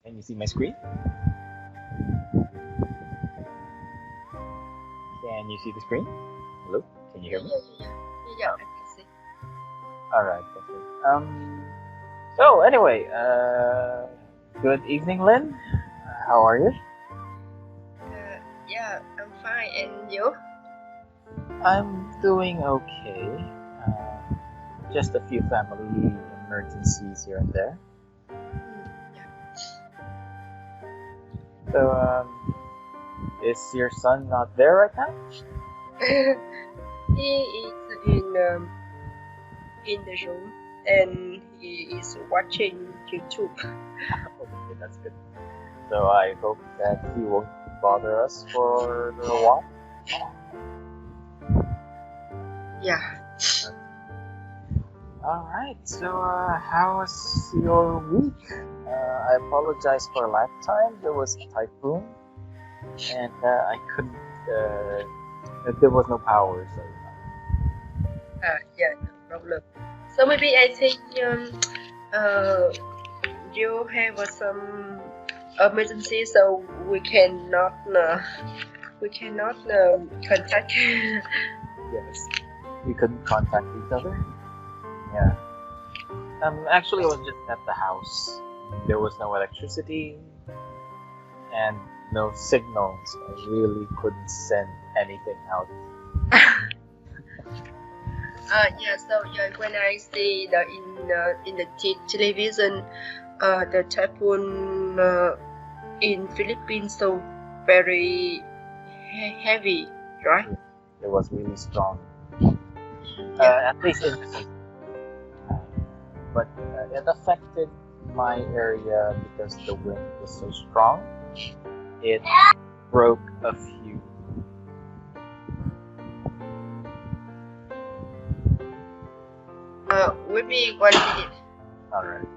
Can you see my screen? Can you see the screen? Hello? Can you hear me? Yeah, I can see. Alright, perfect. So anyway, good evening, Lynn. How are you? Yeah, I'm fine. And you? I'm doing okay. Just a few family emergencies here and there. So, is your son not there right now? He is in the room and he is watching YouTube. Okay, that's good. So I hope that he won't bother us for a while. Yeah. Alright, so how was your week? I apologize for last time. There was a typhoon and I couldn't, there was no power, so. Yeah, no problem. So maybe I think you have some emergency, so we cannot contact. Yes, we couldn't contact each other. Yeah. Actually, I was just at the house. There was no electricity and no signal, so I really couldn't send anything out. Yeah. So when I see in the television, the typhoon in Philippines so very heavy, right? It was really strong. At least in the city. But it affected my area because the wind was so strong. It broke a few. Maybe 1 minute. Alright.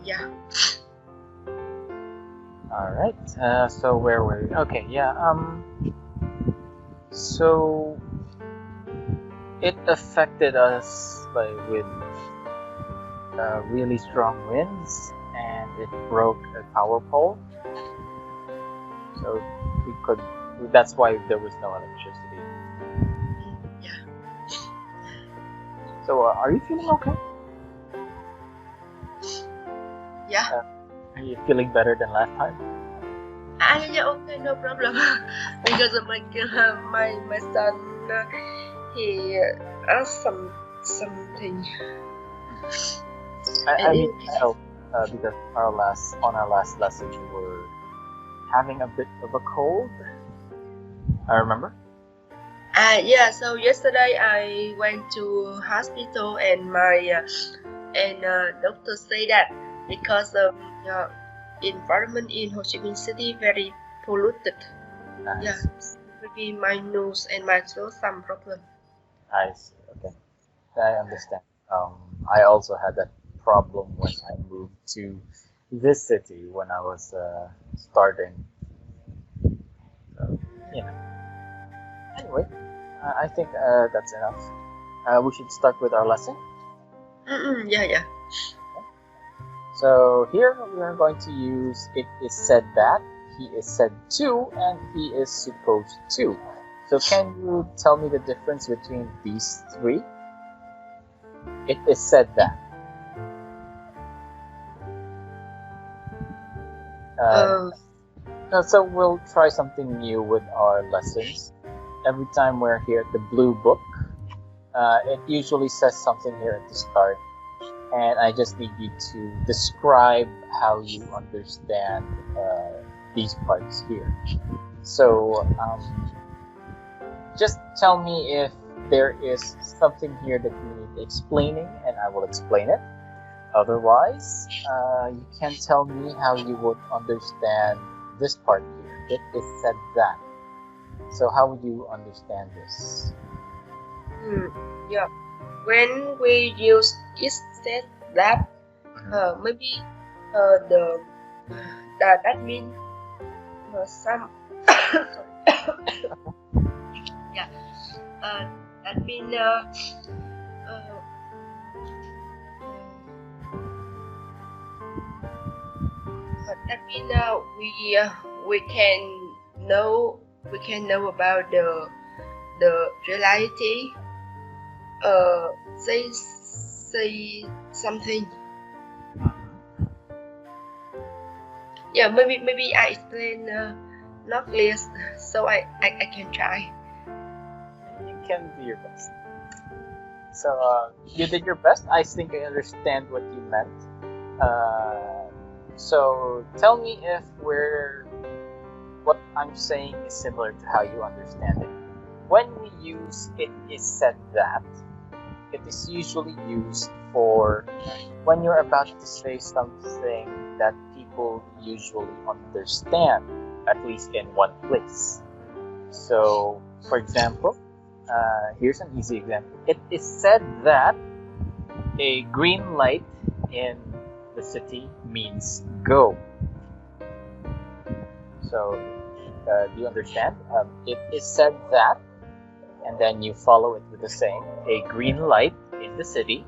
Yeah. Alright, so where were we? Okay, yeah, so it affected us like with really strong winds and it broke a power pole. So that's why there was no electricity. Yeah. So are you feeling okay? Yeah. Are you feeling better than last time? Yeah, okay, no problem. Because my son he asked something. I mean, because on our last lesson you were having a bit of a cold. I remember. Yeah. So yesterday I went to hospital and my doctor say that because of environment in Ho Chi Minh City very polluted. Nice. Yeah, maybe my nose and my throat some problem. I see. Okay, I understand. I also had that problem when I moved to this city when I was starting. So, Anyway, I think that's enough. We should start with our lesson. Yeah. So here we are going to use it is said that, he is said to, and he is supposed to. So can you tell me the difference between these three? It is said that. So we'll try something new with our lessons. Every time we're here at the blue book, it usually says something here at the start. And I just need you to describe how you understand these parts here. So just tell me if there is something here that you need explaining, and I will explain it. Otherwise, you can tell me how you would understand this part here. It is said that. So how would you understand this? Yeah. When we use it said that, maybe the that means some. Sorry. Yeah. That means we can know about the reality. Say something. Yeah, maybe I explain not clear, so I can try. You can do your best. So you did your best. I think I understand what you meant. So tell me if what I'm saying is similar to how you understand it. When we use "it is said that," it is usually used for when you're about to say something that people usually understand, at least in one place. So, for example, here's an easy example. It is said that a green light in the city means go. So, do you understand? It is said that, and then you follow it with the saying, a green light in the city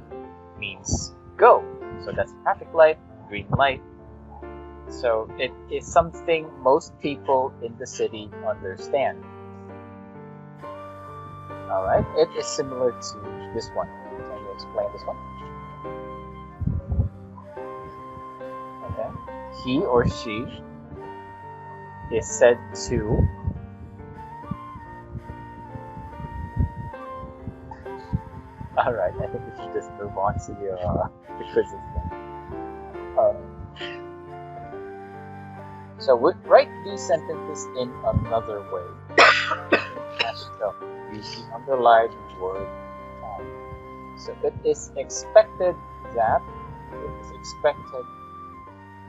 means go. So that's traffic light, green light. So it is something most people in the city understand. Alright, it is similar to this one. Can you explain this one? Okay. He or she is said to Alright, I think we should just move on to the quizzes then. So we write these sentences in another way. So use the underlined word on. So it is expected that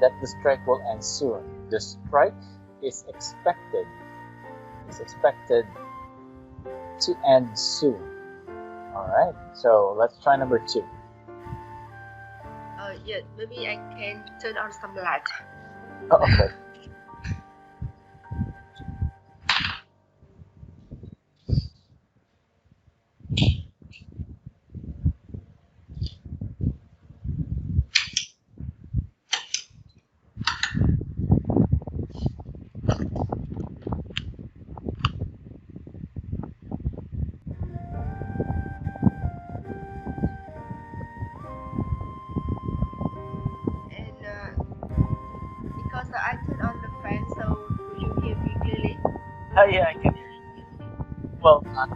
the strike will end soon. The strike is expected to end soon. Alright, so let's try number 2. Yeah, maybe I can turn on some light. Oh, okay. Because I turned on the fan, so do you hear me clearly? Oh yeah, I can hear you. Well, not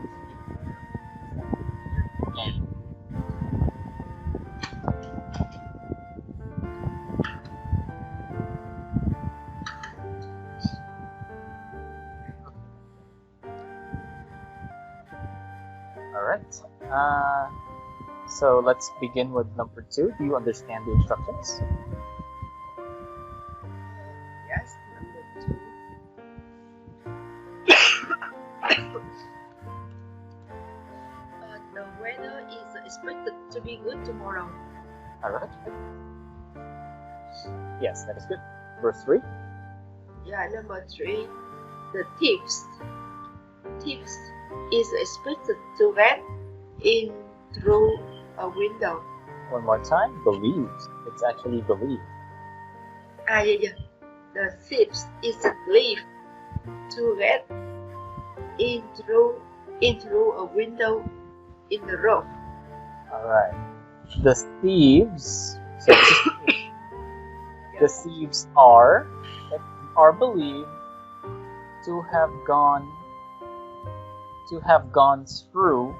Alright. So let's begin with number 2. Do you understand the instructions? Yes, number 2. The weather is expected to be good tomorrow. Alright. Yes, that is good. Verse 3. Yeah, number 3. The tips is expected to get in through a window. One more time. Believes. It's actually believed. Yeah. The tips is believed to get in through a window in the roof. Alright. The thieves. So the thieves are believed to have gone through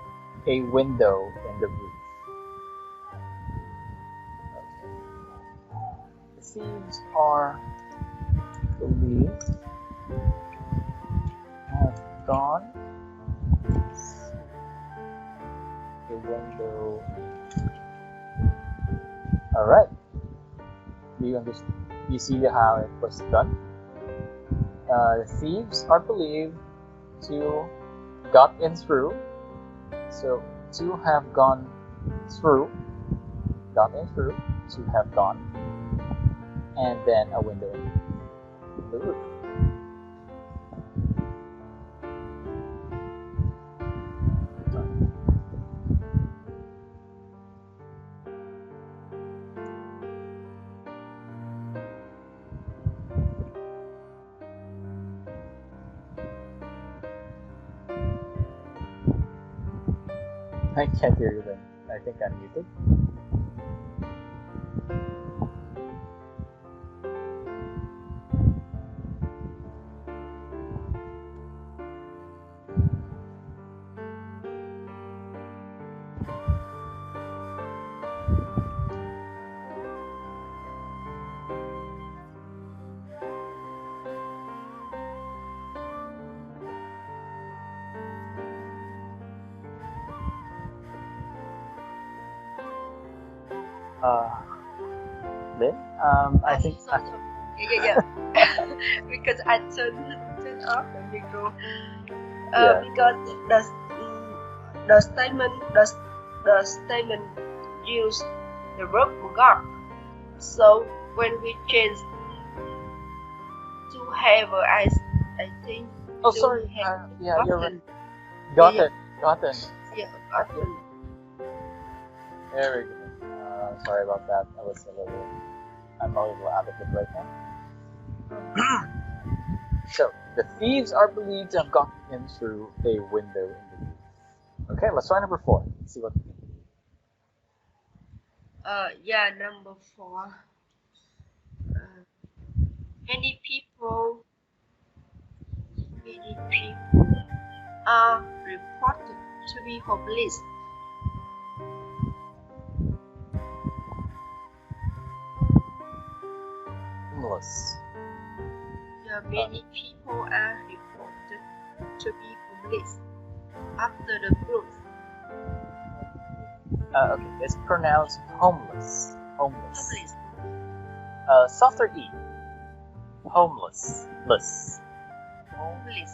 a window in the roof. Okay. The thieves are believed have gone through a window. All right. Do you understand? You see how it was done? The thieves are believed to got in through So to have gone through, gotten through, to have gone, and then a window in the roof. I can't hear you then. I think I'm muted. Then I think yeah. Because I turn off the micro. Yeah. Because the statement use the verb got. So when we change to have, I think. Oh, to sorry. have Yeah, you're right. gotten. Gotten. Yeah, gotten. Very good. Sorry about that. I'm a little out of it right now. So the thieves are believed to have gotten in through a window in the roof. Okay, let's try number 4. Let's see what. Yeah, number 4. Many people are reported to be homeless. Homeless. Yeah, many people are reported to be homeless after the group. Okay, it's pronounced homeless. Homeless. Softer E. Homeless. Less. Homeless.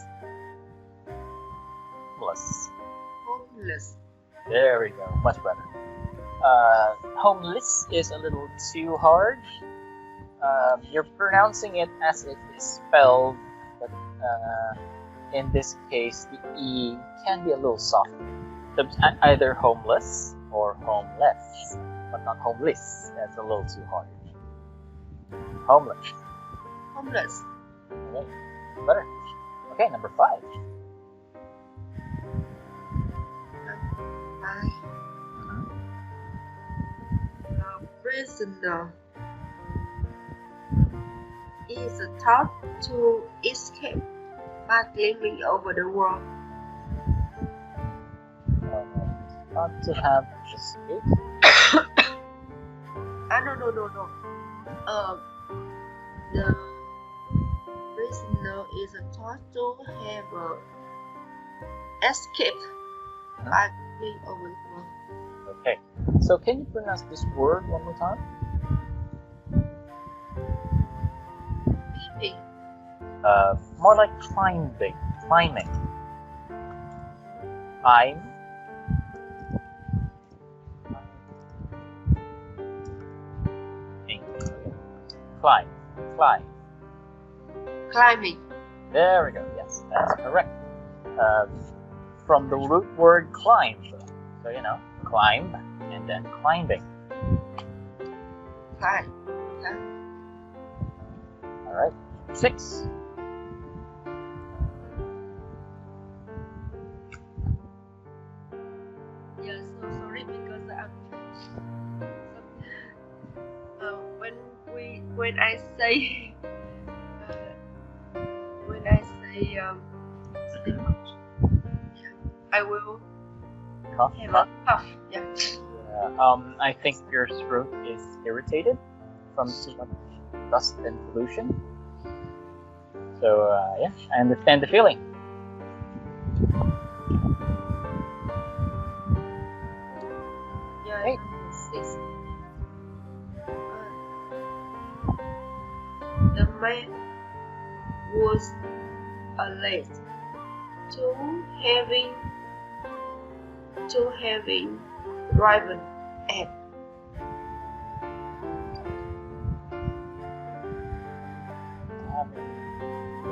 Homeless. Homeless. There we go. Much better. Homeless is a little too hard. You're pronouncing it as it is spelled, but in this case, the E can be a little softer. So either homeless or homeless, but not homeless. That's a little too hard. Homeless. Homeless. Okay, better. Okay, number 5. Prisoner is taught to escape by climbing over the wall. Not to have escape. No. The prisoner is taught to have escaped by climbing over the wall. Okay, so can you pronounce this word one more time? Leaping. More like climbing. Climbing. I'm. Climb. Climb. Climbing. There we go. Yes, that's correct. From the root word climb. So, climb and then climbing. Climb. All right. 6. Yeah, so sorry because when I say I will Cough. have a cough. Yeah. I think your throat is irritated from too much dust and pollution. So yeah, I understand the feeling. Yeah. Hey. 6. The man was alleged to having to having driven at.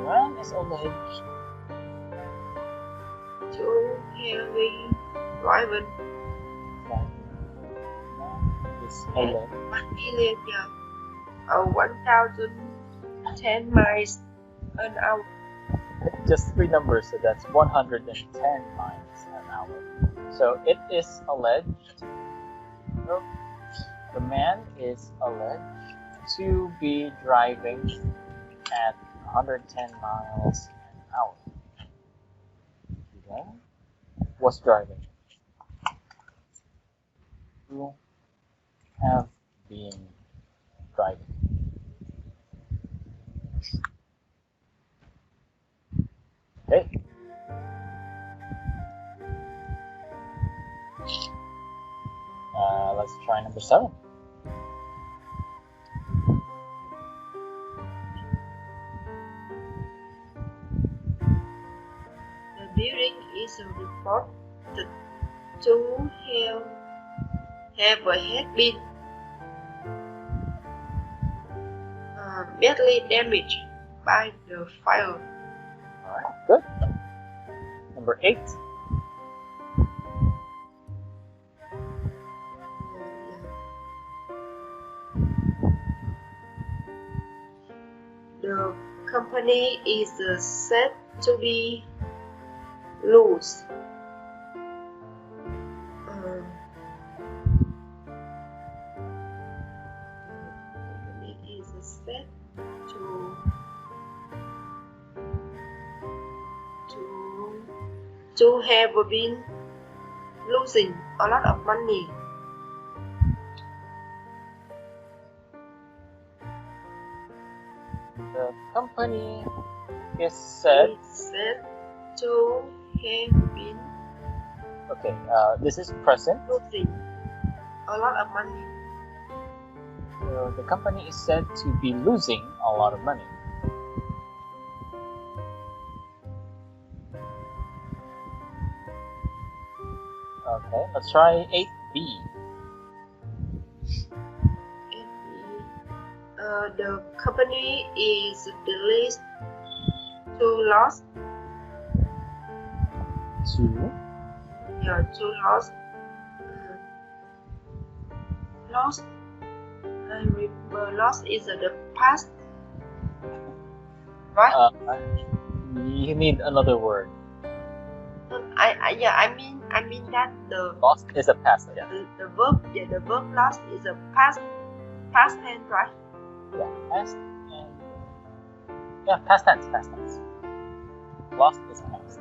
When is alleged To having driven is alleged 1 million, 1,010 miles an hour. just 3 numbers, so that's 110 miles an hour. So it is alleged, no, the man is alleged to be driving at 110 miles an hour. Okay. Was driving. You have been driving. Okay. Let's try number 7. The building is reported to have been badly damaged by the fire. Alright, good. Number 8. The company is said to be loose. Company is said to have been losing a lot of money. The company is said. It's said to have been Okay, this is present. losing a lot of money. So the company is said to be losing a lot of money. Okay, let's try 8B. The company is believed to lost. Lost. I remember lost is the past, right? You need another word. I mean that the Lost is a past. Yeah. the verb lost is a past tense, right? Yeah, past and past tense. Lost is past.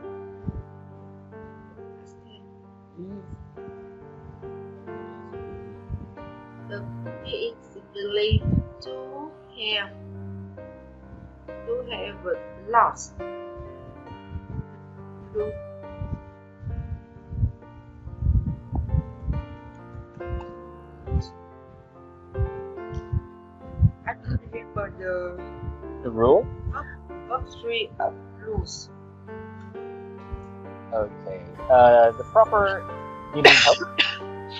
The company is believed to have lost. I don't remember The rule? verb 3 of lose. Okay. The proper. You need help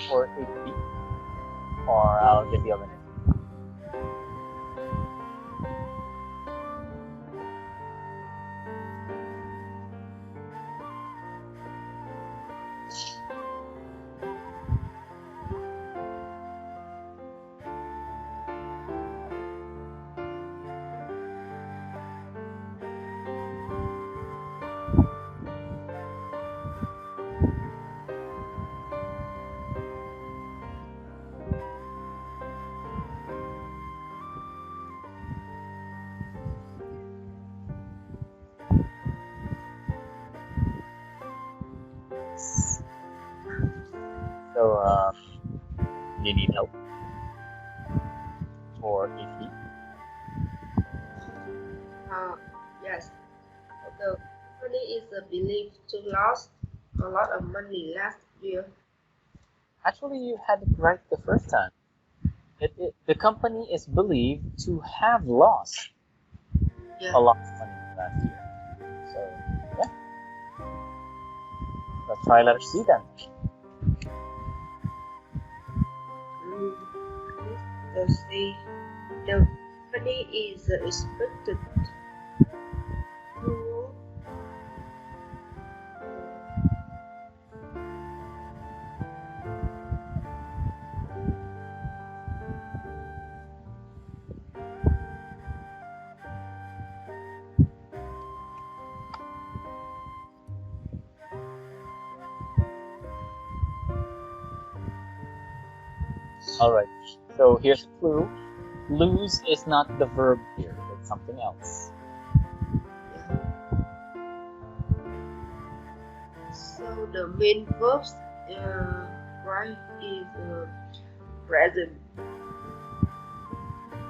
for 8B, or I'll give you a minute. So, you need help for 8B? Yes. The company is believed to lost a lot of money last year. Actually, you had it right the first time. The company is believed to have lost a lot of money last year. So, yeah. Let's try letter C then. Let's see. The company is expected to Alright, so here's a clue. Lose is not the verb here, it's something else. So the main verbs right is present.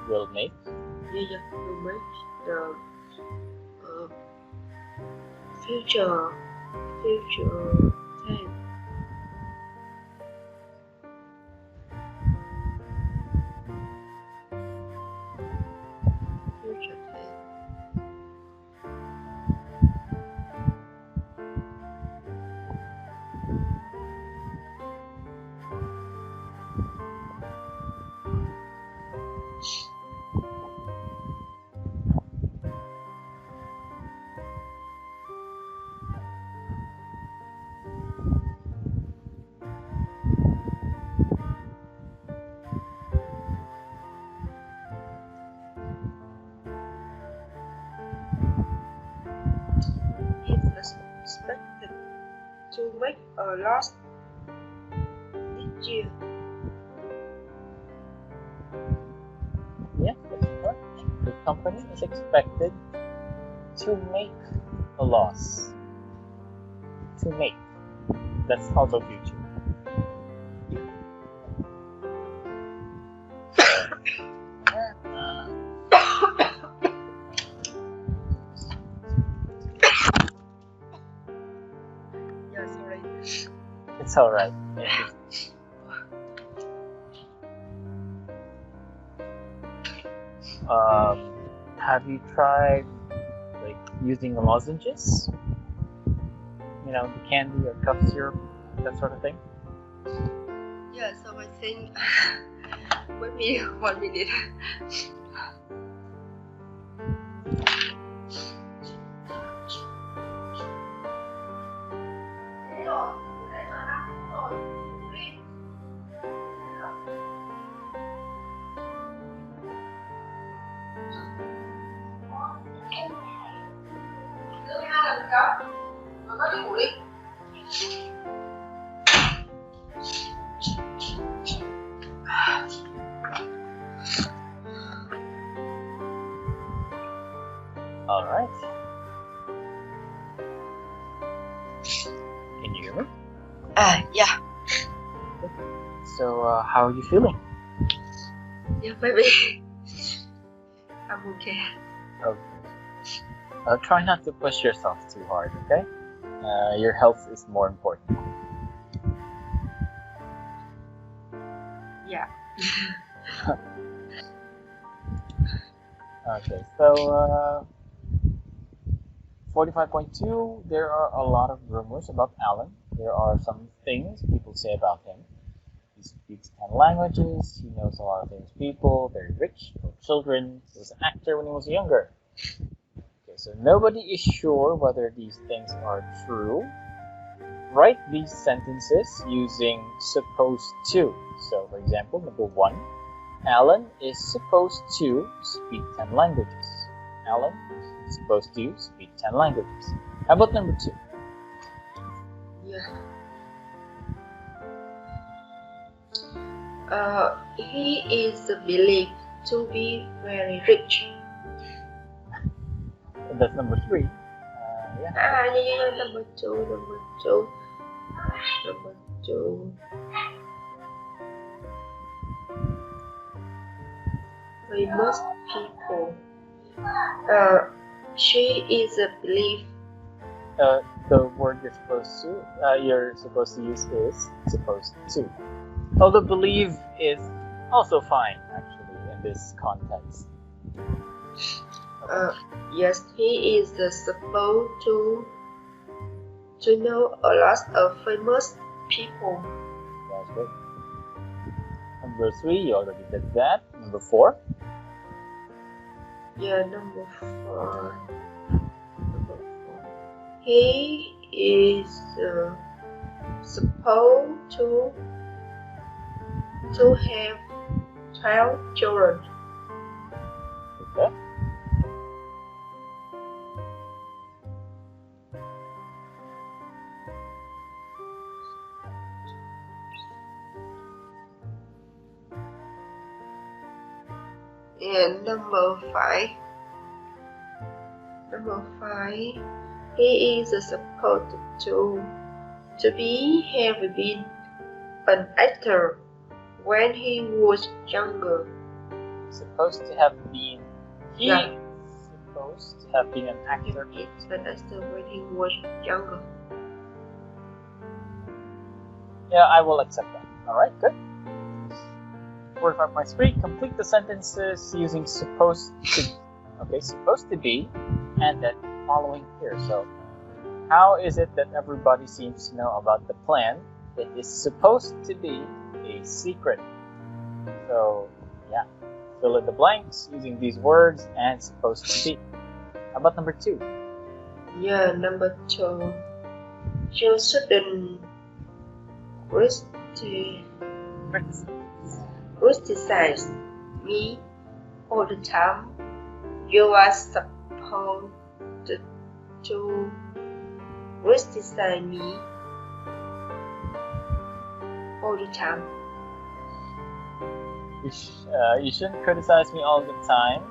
Will make. Yeah, will make the future tense. Future tense. Is expected to make a loss this year. Yeah, that's correct. The company is expected to make a loss. To make. That's also future. Yeah, sorry. It's alright. Have you tried like using lozenges? You know, the candy or cough syrup, that sort of thing? Yeah, so I think wait me 1 minute. Alright. Can you hear me? Yeah. So, how are you feeling? Yeah, baby. I'm okay. Okay. Try not to push yourself too hard, okay? Your health is more important. Yeah. Okay, so 45.2, there are a lot of rumors about Alan. There are some things people say about him. He speaks 10 languages, he knows a lot of famous people, very rich, no children, he was an actor when he was younger. Okay, so nobody is sure whether these things are true. Write these sentences using supposed to. So, for example, number 1, Alan is supposed to speak 10 languages. Alan is supposed to speak 10 languages. How about number 2? Yeah. He is believed to be very rich. That's number 3. Yeah. Yeah, number two. Famous people. She is believed. The word you're supposed to use is supposed to. Although believe is also fine actually in this context. Yes, he is supposed to know a lot of famous people. That's good. Number 3, you already did that. Number 4. Yeah, number 4. He is supposed to have 12 children. Okay. And number 5. He is supposed to have been an actor when he was younger. Supposed to have been. He Yeah. is supposed to have been an actor. He is an actor when he was younger. Yeah, I will accept that. Alright, good. 45.3. Complete the sentences using supposed to. Okay, supposed to be, and then following here. So, how is it that everybody seems to know about the plan? It is supposed to be a secret. So, yeah, fill in the blanks using these words and supposed to be. How about number 2? Yeah, number 2. You shouldn't criticize me all the time. You are supposed to criticize me all the time. You shouldn't criticize me all the time.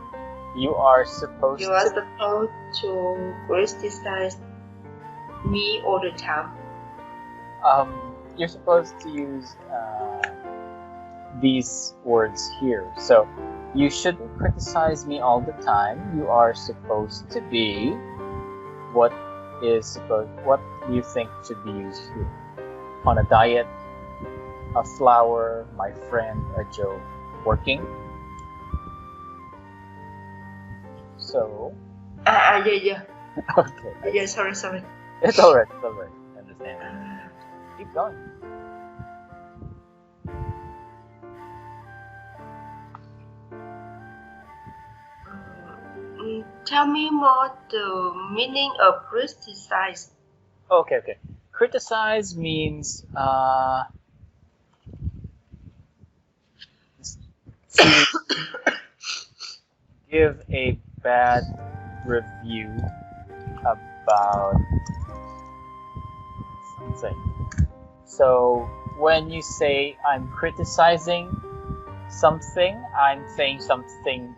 You are supposed to criticize me all the time. You're supposed to use these words here. So, you shouldn't criticize me all the time. You are supposed to be. What do you think should be used here? On a diet, a flower, my friend, a joke, working. So. Yeah. Okay. Yeah, sorry. It's alright. I understand. Keep going. Tell me more the meaning of criticize. Okay. Criticize means to give a bad review about something. So when you say I'm criticizing something, I'm saying something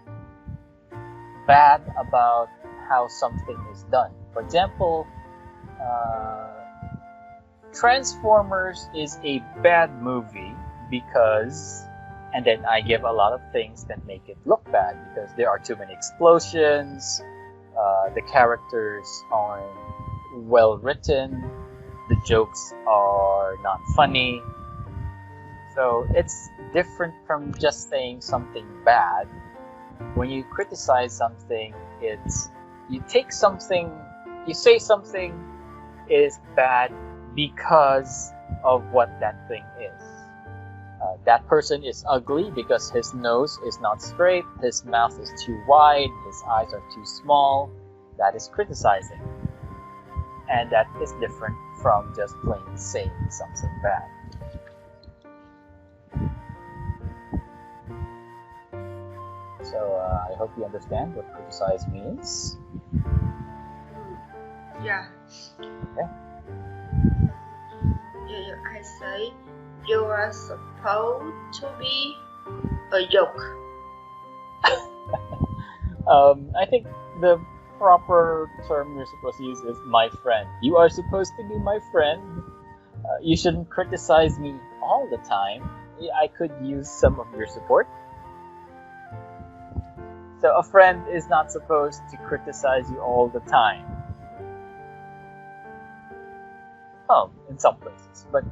bad about how something is done. For example, Transformers is a bad movie because, and then I give a lot of things that make it look bad because there are too many explosions, the characters aren't well written, the jokes are not funny. So it's different from just saying something bad. When you criticize something, it's you say something is bad because of what that thing is. That person is ugly because his nose is not straight, his mouth is too wide, his eyes are too small. That is criticizing. And that is different from just plain saying something bad. So I hope you understand what criticize means. Yeah. Okay. Yeah, I say you are supposed to be a joke. I think the proper term you're supposed to use is my friend. You are supposed to be my friend. You shouldn't criticize me all the time. I could use some of your support. So a friend is not supposed to criticize you all the time. Oh, in some places, but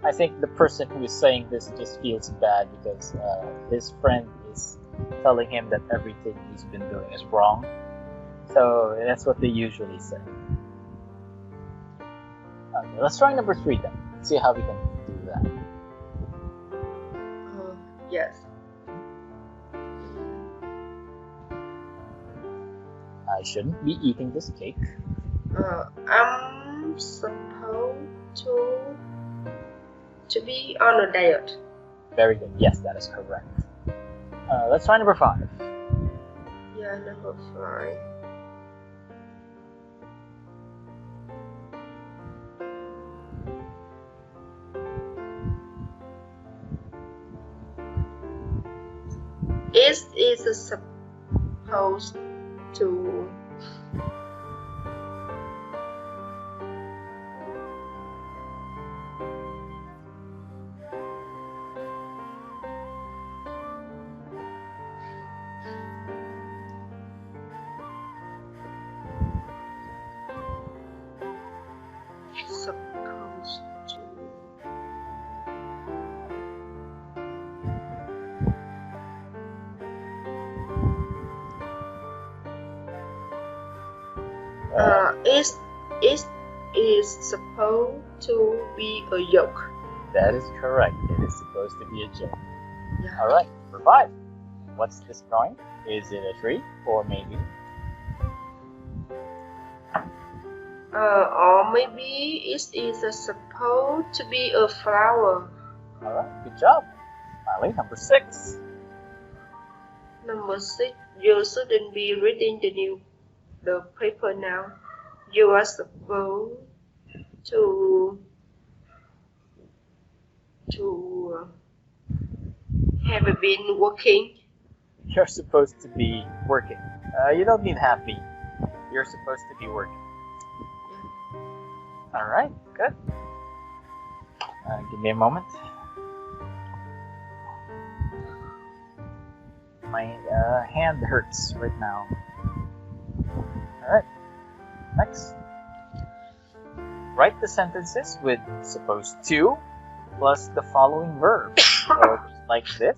I think the person who is saying this just feels bad because his friend is telling him that everything he's been doing is wrong. So that's what they usually say. Okay, let's try number 3 then. See how we can do that. Yes. I shouldn't be eating this cake. I'm supposed to be on a diet. Very good. Yes, that is correct. Let's try number 5. Yeah, number 5. It is supposed to it is supposed to be a joke. That is correct. It is supposed to be a joke. Yeah. All right, number 5. What's this drawing? Is it a tree or maybe? Or maybe it is supposed to be a flower. All right, good job. Finally, number 6. Number 6. You shouldn't be reading the paper now. You are supposed to have been working. You're supposed to be working. You don't need have been. You're supposed to be working. All right, good. Give me a moment. My hand hurts right now. All right, next. Write the sentences with supposed to plus the following verb. So, like this.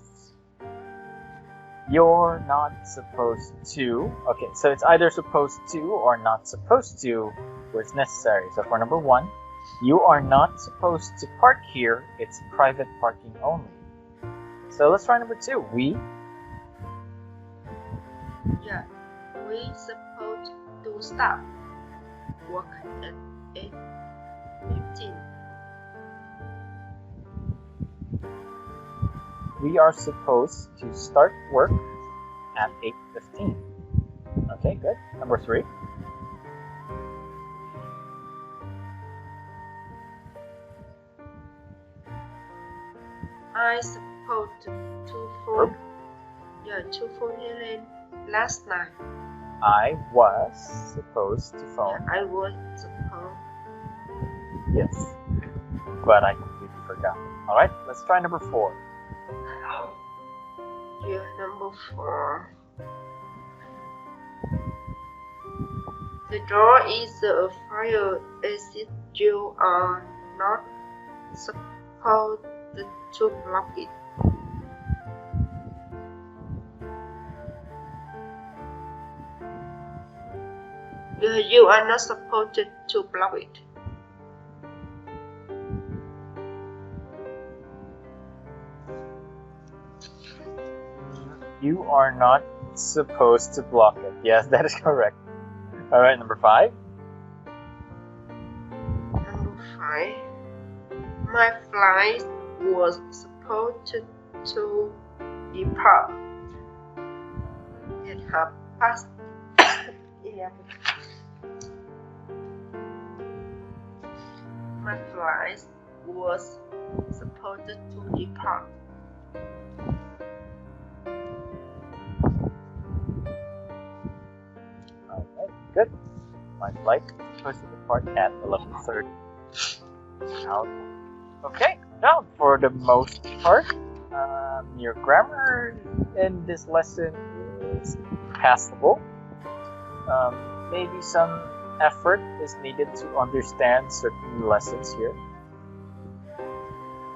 You're not supposed to. Okay, so it's either supposed to or not supposed to where it's necessary. So for number 1, you are not supposed to park here. It's private parking only. So let's try number 2. Yeah, we supposed to stop work at 8:15. We are supposed to start work at 8:15. Okay, good. Number 3. I supposed to phone. Yeah, to phone Helen last night. I was supposed to phone. Yeah, I was supposed. Yes, but I completely forgot. All right, let's try number 4. Yeah, number 4. The door is a fire exit. You are not supposed to block it. You are not supposed to block it. You are not supposed to block it. Yes, that is correct. All right, number 5. Number 5. My flight was supposed to depart at 11:30. My flight was supposed to depart. Okay, good. My flight is supposed to depart at 11:30. Okay, now for the most part, your grammar in this lesson is passable. Maybe some effort is needed to understand certain lessons here.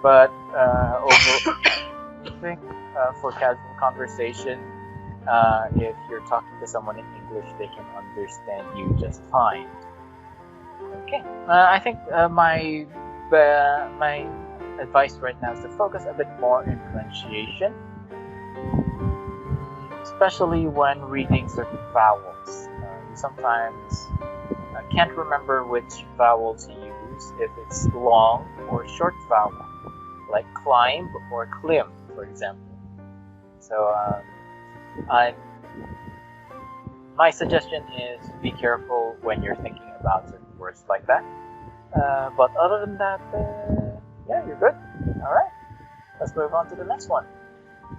But overall, I think for casual conversation, if you're talking to someone in English, they can understand you just fine. Okay, I think my advice right now is to focus a bit more in pronunciation, especially when reading certain vowels. sometimes can't remember which vowel to use, if it's long or short vowel, like climb or climb, for example. So my suggestion is be careful when you're thinking about certain words like that. But other than that, yeah, you're good. All right, let's move on to the next one.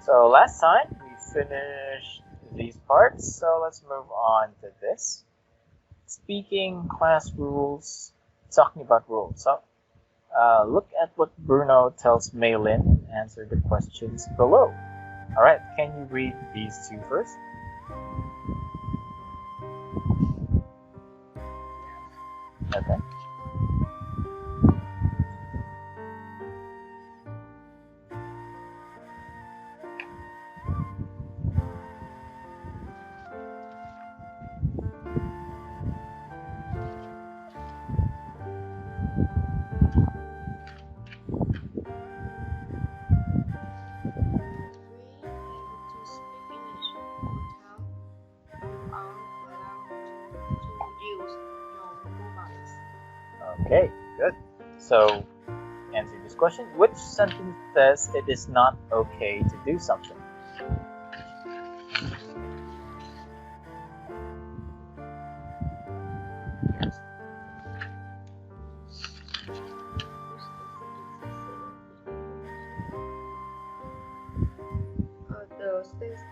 So last time we finished these parts, so let's move on to this. Speaking class rules, talking about rules. So look at what Bruno tells Maylin and answer the questions below. All right, can you read these two first? Okay. Okay, good. So, answer this question. Which sentence says it is not okay to do something?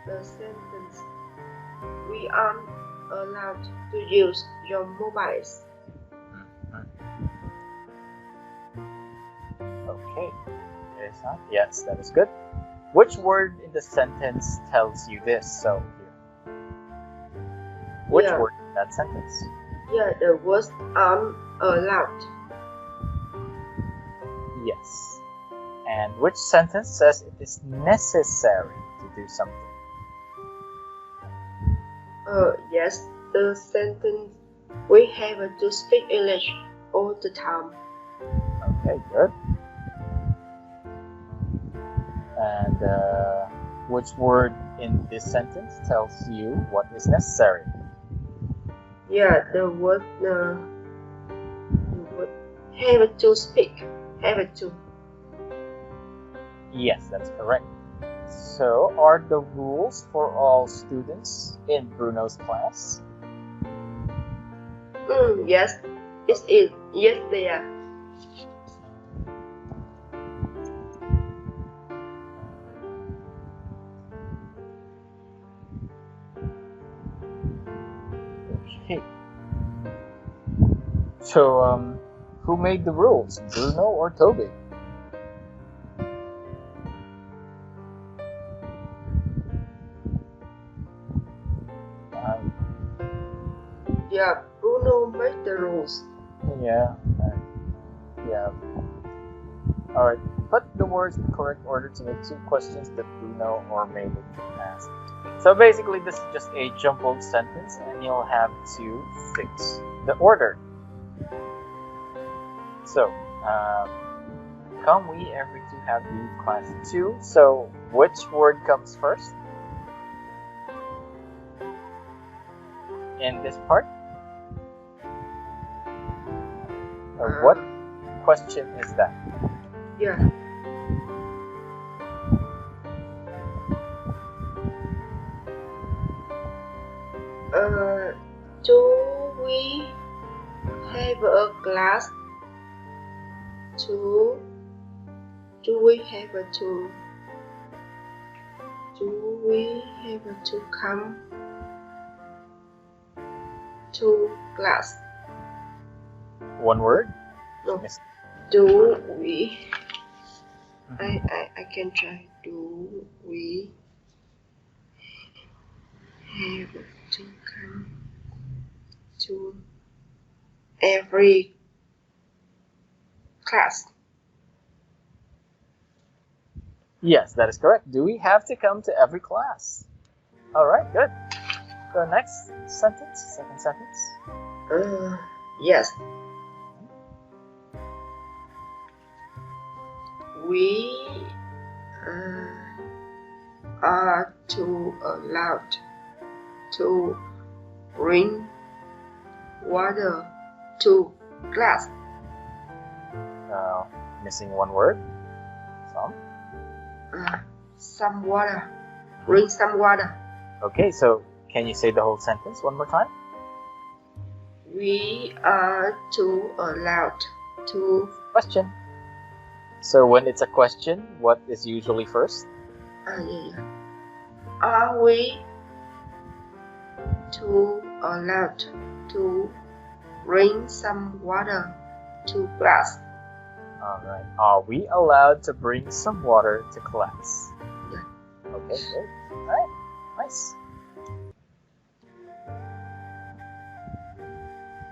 The sentence, we aren't allowed to use your mobiles. Okay, it is not. Yes, that is good. Which word in the sentence tells you this? So here. Which word in that sentence? Yeah, the word aren't allowed. Yes. And which sentence says it is necessary to do something? Yes, the sentence, we have to speak English all the time. Okay, good. And which word in this sentence tells you what is necessary? Yeah, the word have to speak, have to. Yes, that's correct. So, are the rules for all students in Bruno's class? Yes, it is. Yes, they are. Okay. So, who made the rules, Bruno or Toby? Yeah, Bruno made the rules. Yeah. Yeah. Alright, put the words in the correct order to the two questions that Bruno or Mabel asked. So basically, this is just a jumbled sentence, and you'll have to fix the order. So, come we every two have the class 2. So, which word comes first in this part? Or what question is that? Yeah. Do we have a class? Do we have to come to class? One word? No. Yes. Do we? I can try. Do we have to come to every class? Yes, that is correct. Do we have to come to every class? Alright, good. So next sentence, second sentence. Yes. We are too allowed to bring water to glass. Missing one word. Some water. Bring some water. Okay, so can you say the whole sentence one more time? We are too allowed to. Question. So when it's a question, what is usually first? Are we too allowed to bring some water to class? Alright. Are we allowed to bring some water to class? Yeah. Okay, good. Alright, nice.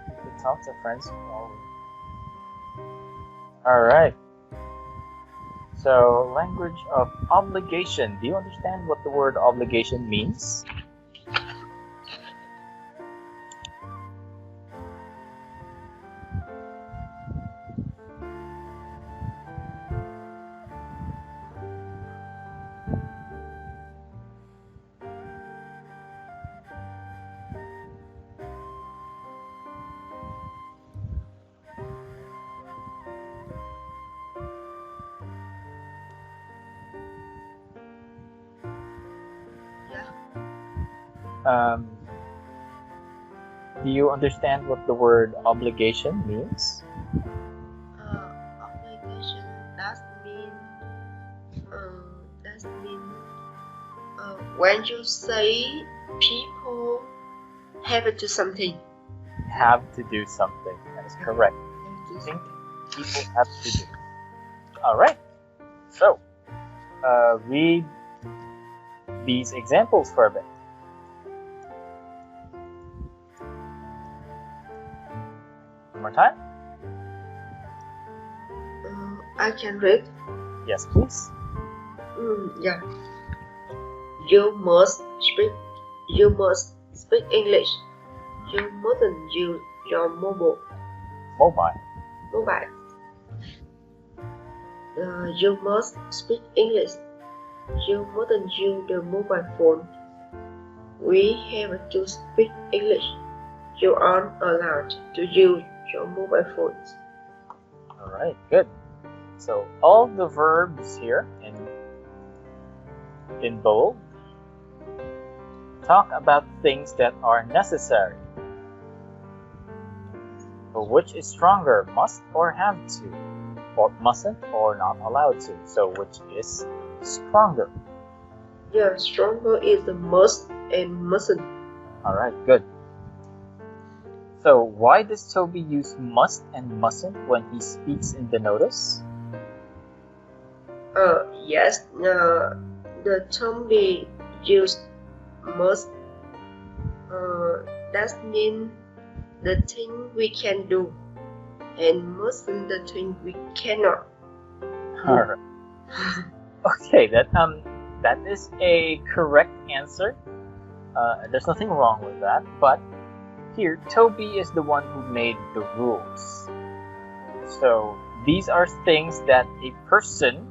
Good talk to friends. Alright. So, language of obligation. Do you understand what the word obligation means? Do you understand what the word obligation means? Obligation mean when you say people have to do something. Have to do something. That is correct. Think people have to do. Alright. So, read these examples for a bit. One more time? I can read. Yes, please. Yeah. You must speak English. You mustn't use your mobile. You must speak English. You mustn't use the mobile phone. We have to speak English. You aren't allowed to use your mobile phones. Alright, good. So all the verbs here in bold talk about things that are necessary. So which is stronger, must or have to? Or mustn't or not allowed to? So which is stronger? Yeah, stronger is the must and mustn't. Alright, good. So why does Toby use must and mustn't when he speaks in the notice? Yes, the Toby used must. That means the thing we can do, and mustn't the thing we cannot. Alright. Okay, that is a correct answer. There's nothing wrong with that, but here Toby is the one who made the rules. So these are things that a person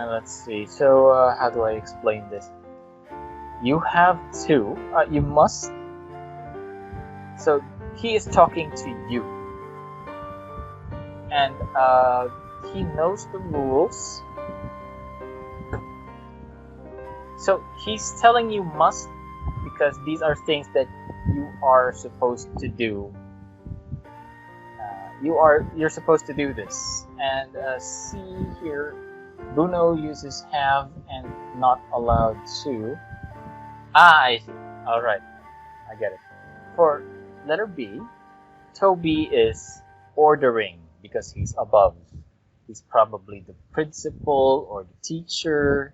let's see. So how do I explain this? You have to, you must. So he is talking to you, and he knows the rules. So he's telling you must because these are things that you are supposed to do. You're supposed to do this. And see here, Bruno uses have and not allowed to. I see. Alright, I get it. For letter B, Toby is ordering because he's above. He's probably the principal or the teacher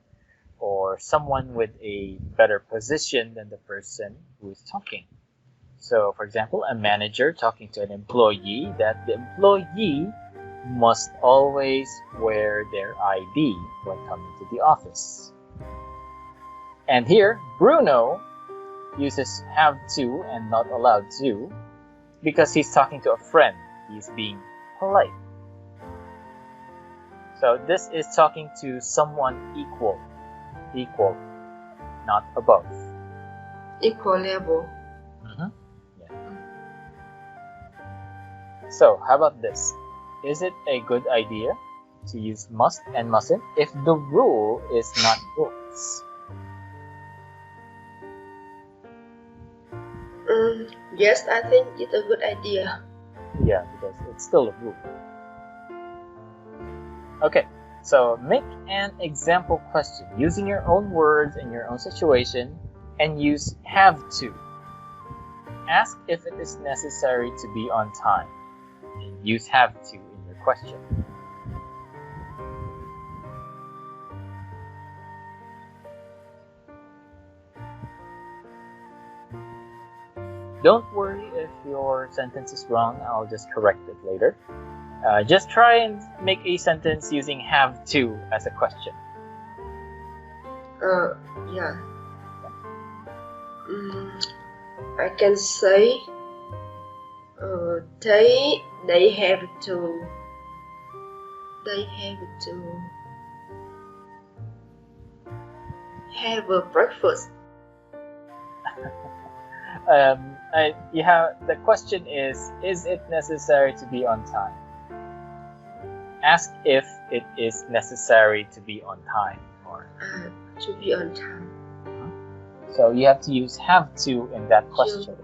or someone with a better position than the person who is talking. So, for example, a manager talking to an employee, that the employee must always wear their ID when coming to the office. And here, Bruno uses have to and not allowed to because he's talking to a friend. He's being polite. So this is talking to someone equal. Equal, not above. Equal level. Yeah. So how about this? Is it a good idea to use must and mustn't if the rule is not rules? Yes, I think it's a good idea. Yeah, because it's still a rule. Okay, so make an example question using your own words in your own situation and use have to. Ask if it is necessary to be on time. And use have to in your question. Don't worry if your sentence is wrong, I'll just correct it later. Just try and make a sentence using have to as a question. Yeah. I can say they have to have a breakfast. The question is it necessary to be on time? Ask if it is necessary to be on time. Or to be on time. So you have to use have to in that question.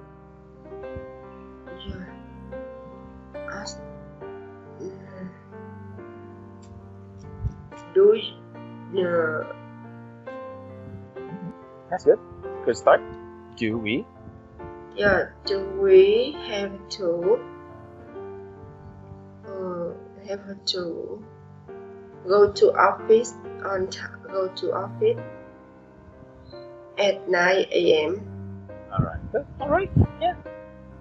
Yeah. Ask. That's good. Good start. Do we? Yeah. Do we have to go to office on time? Go to office at 9 a.m. All right. Good. All right. Yeah,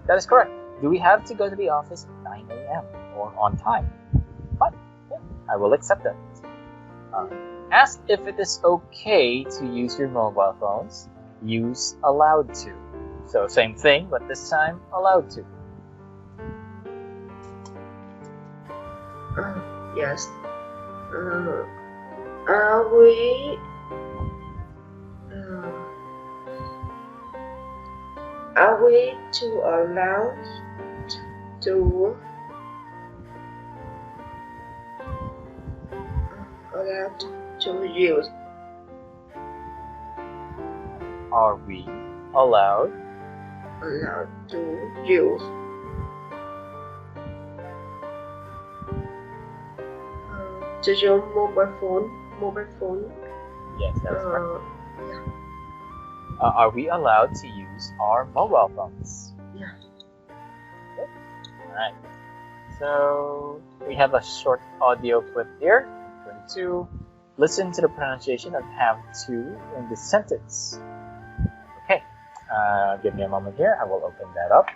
that is correct. Do we have to go to the office at 9 a.m. or on time? Fine. Yeah, I will accept that. Ask if it is okay to use your mobile phones. Use allowed to. So same thing, but this time allowed to. Yes. Are we allowed to use? Are we allowed to use your mobile phone? Yes, that is correct. Yeah. Are we allowed to use our mobile phones? Yeah. Okay. All right. So we have a short audio clip here. I'm going to listen to the pronunciation of have to in this sentence. Okay. Give me a moment here. I will open that up.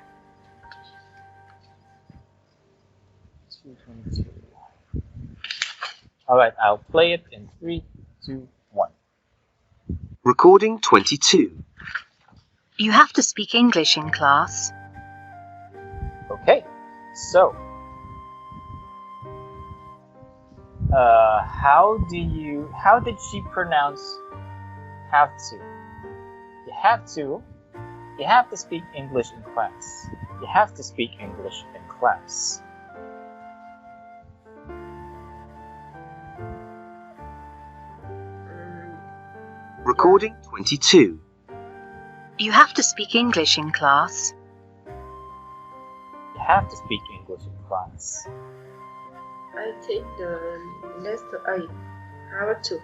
222. All right. I'll play it in 3, 2, 1. Recording 22. You have to speak English in class. Okay, so how did she pronounce have to? You have to speak English in class. You have to speak English in class. Recording 22. You have to speak English in class. You have to speak English in class. I think the letter A. Have to.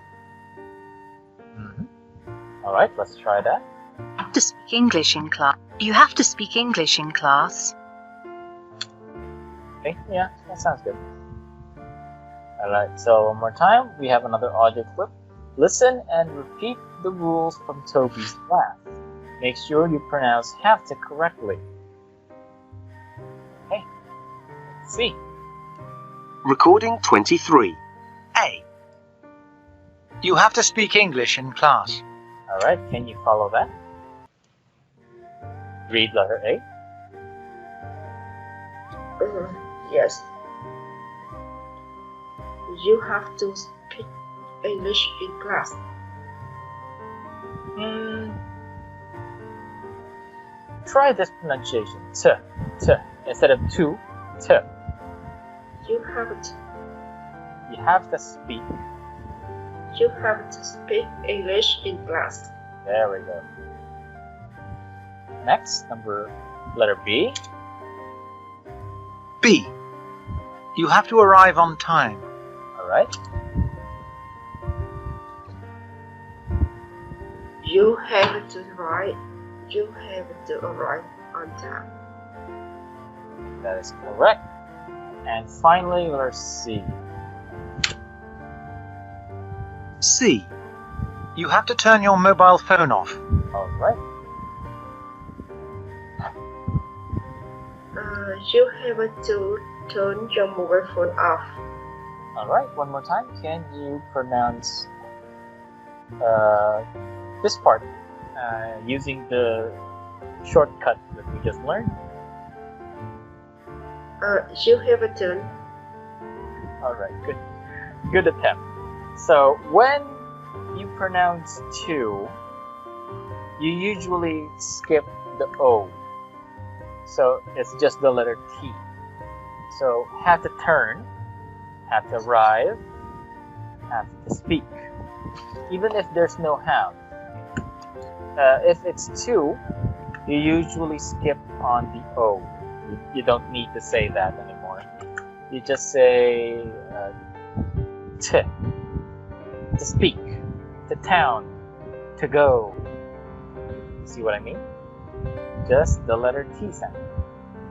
All right, let's try that. You have to speak English in class. You have to speak English in class. Okay, yeah, that sounds good. All right, so one more time. We have another audio clip. Listen and repeat the rules from Toby's class. Make sure you pronounce have to correctly. Okay, let's see. Recording 23. A. You have to speak English in class. All right, can you follow that? Read letter A. Yes. You have to speak English in class. Try this pronunciation. T. Instead of to, t. You have to speak. You have to speak English in class. There we go. Next, letter B. B. You have to arrive on time. Alright. You have to arrive on time. That is correct. And finally, letter C. C. You have to turn your mobile phone off. Alright. You have to turn your mobile phone off. Alright, one more time. Can you pronounce this part using the shortcut that we just learned? You have a turn. Alright, good attempt. So when you pronounce to, you usually skip the O. So it's just the letter T. So have to turn, have to arrive, have to speak. Even if there's no have. If it's to, you usually skip on the O. You don't need to say that anymore. You just say to speak, to town, to go. See what I mean? Just the letter T sound.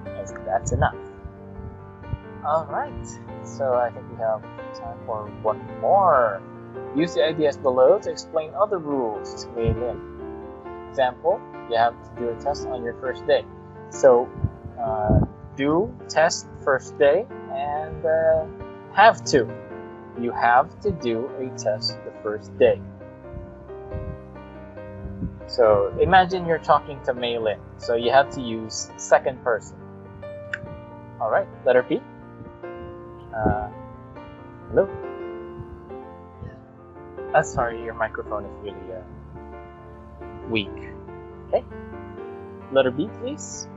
And that's enough. Alright, so I think we have time for one more. Use the ideas below to explain other rules to weigh in. Example, you have to do a test on your first day. So, do test first day and have to. You have to do a test the first day. So imagine you're talking to Mei Lin. So you have to use second person. Alright, letter B. Hello? Sorry, your microphone is really weak. Okay. Letter B, please.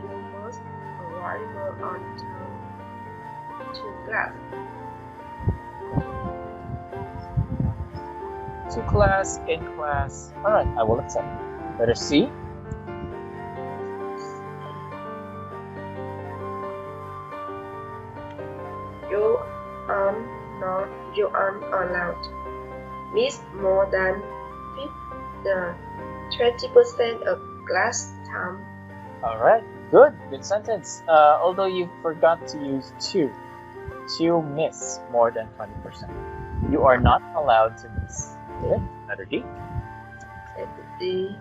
You must arrive on time to class. To class, in class. Alright, I will accept. Letter C. You aren't allowed to miss more than 20% of class time. Alright, good sentence. Although you forgot to use to miss more than 20%. You are not allowed to miss. Good. Letter D. Letter D.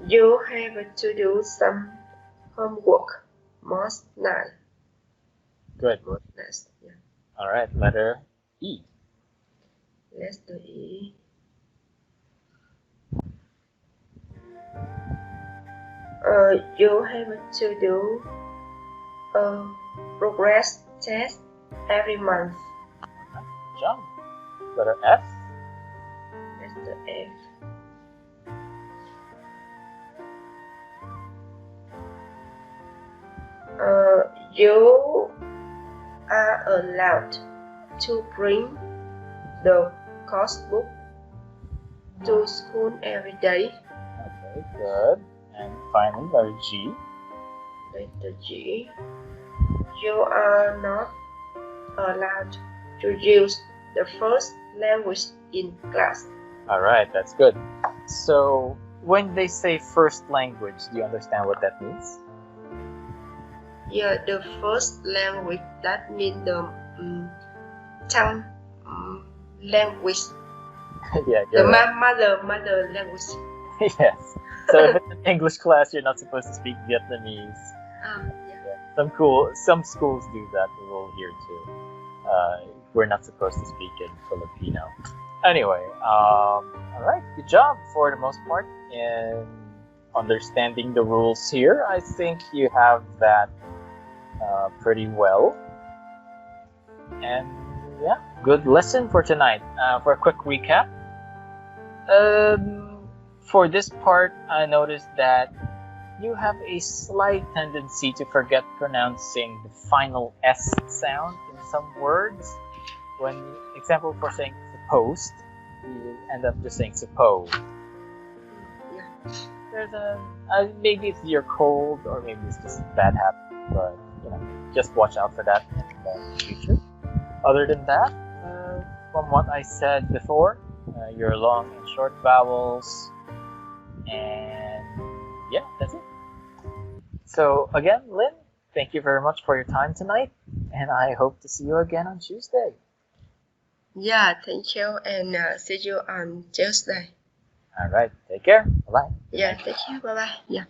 You have to do some homework most night. Good. Yes, yeah. Alright, letter E. Letter E. You have to do a progress test every month. Good job. Letter F. Letter F. You are allowed to bring the course book to school every day. Okay, good. And finally, letter G. Letter G. You are not allowed to use the first language in class. Alright, that's good. So, when they say first language, do you understand what that means? Yeah, the first language, that means the tongue language. Yeah, The you're right. mother language. Yes. So if it's an English class, you're not supposed to speak Vietnamese. Yeah. Some schools do that. The rule here too. we're not supposed to speak in Filipino. Anyway, alright, good job for the most part in understanding the rules here. I think you have that pretty well. And yeah, good lesson for tonight. For a quick recap, for this part, I noticed that you have a slight tendency to forget pronouncing the final S sound in some words. When, example, for saying supposed, you end up just saying suppose. There's maybe it's your cold, or maybe it's just a bad habit, but just watch out for that in the future. Other than that, from what I said before, your long and short vowels, and yeah, that's it. So again, Lynn, thank you very much for your time tonight, and I hope to see you again on Tuesday. Yeah, thank you, and see you on Tuesday. All right, take care. Bye bye. Yeah, thank you. Bye bye. Yeah.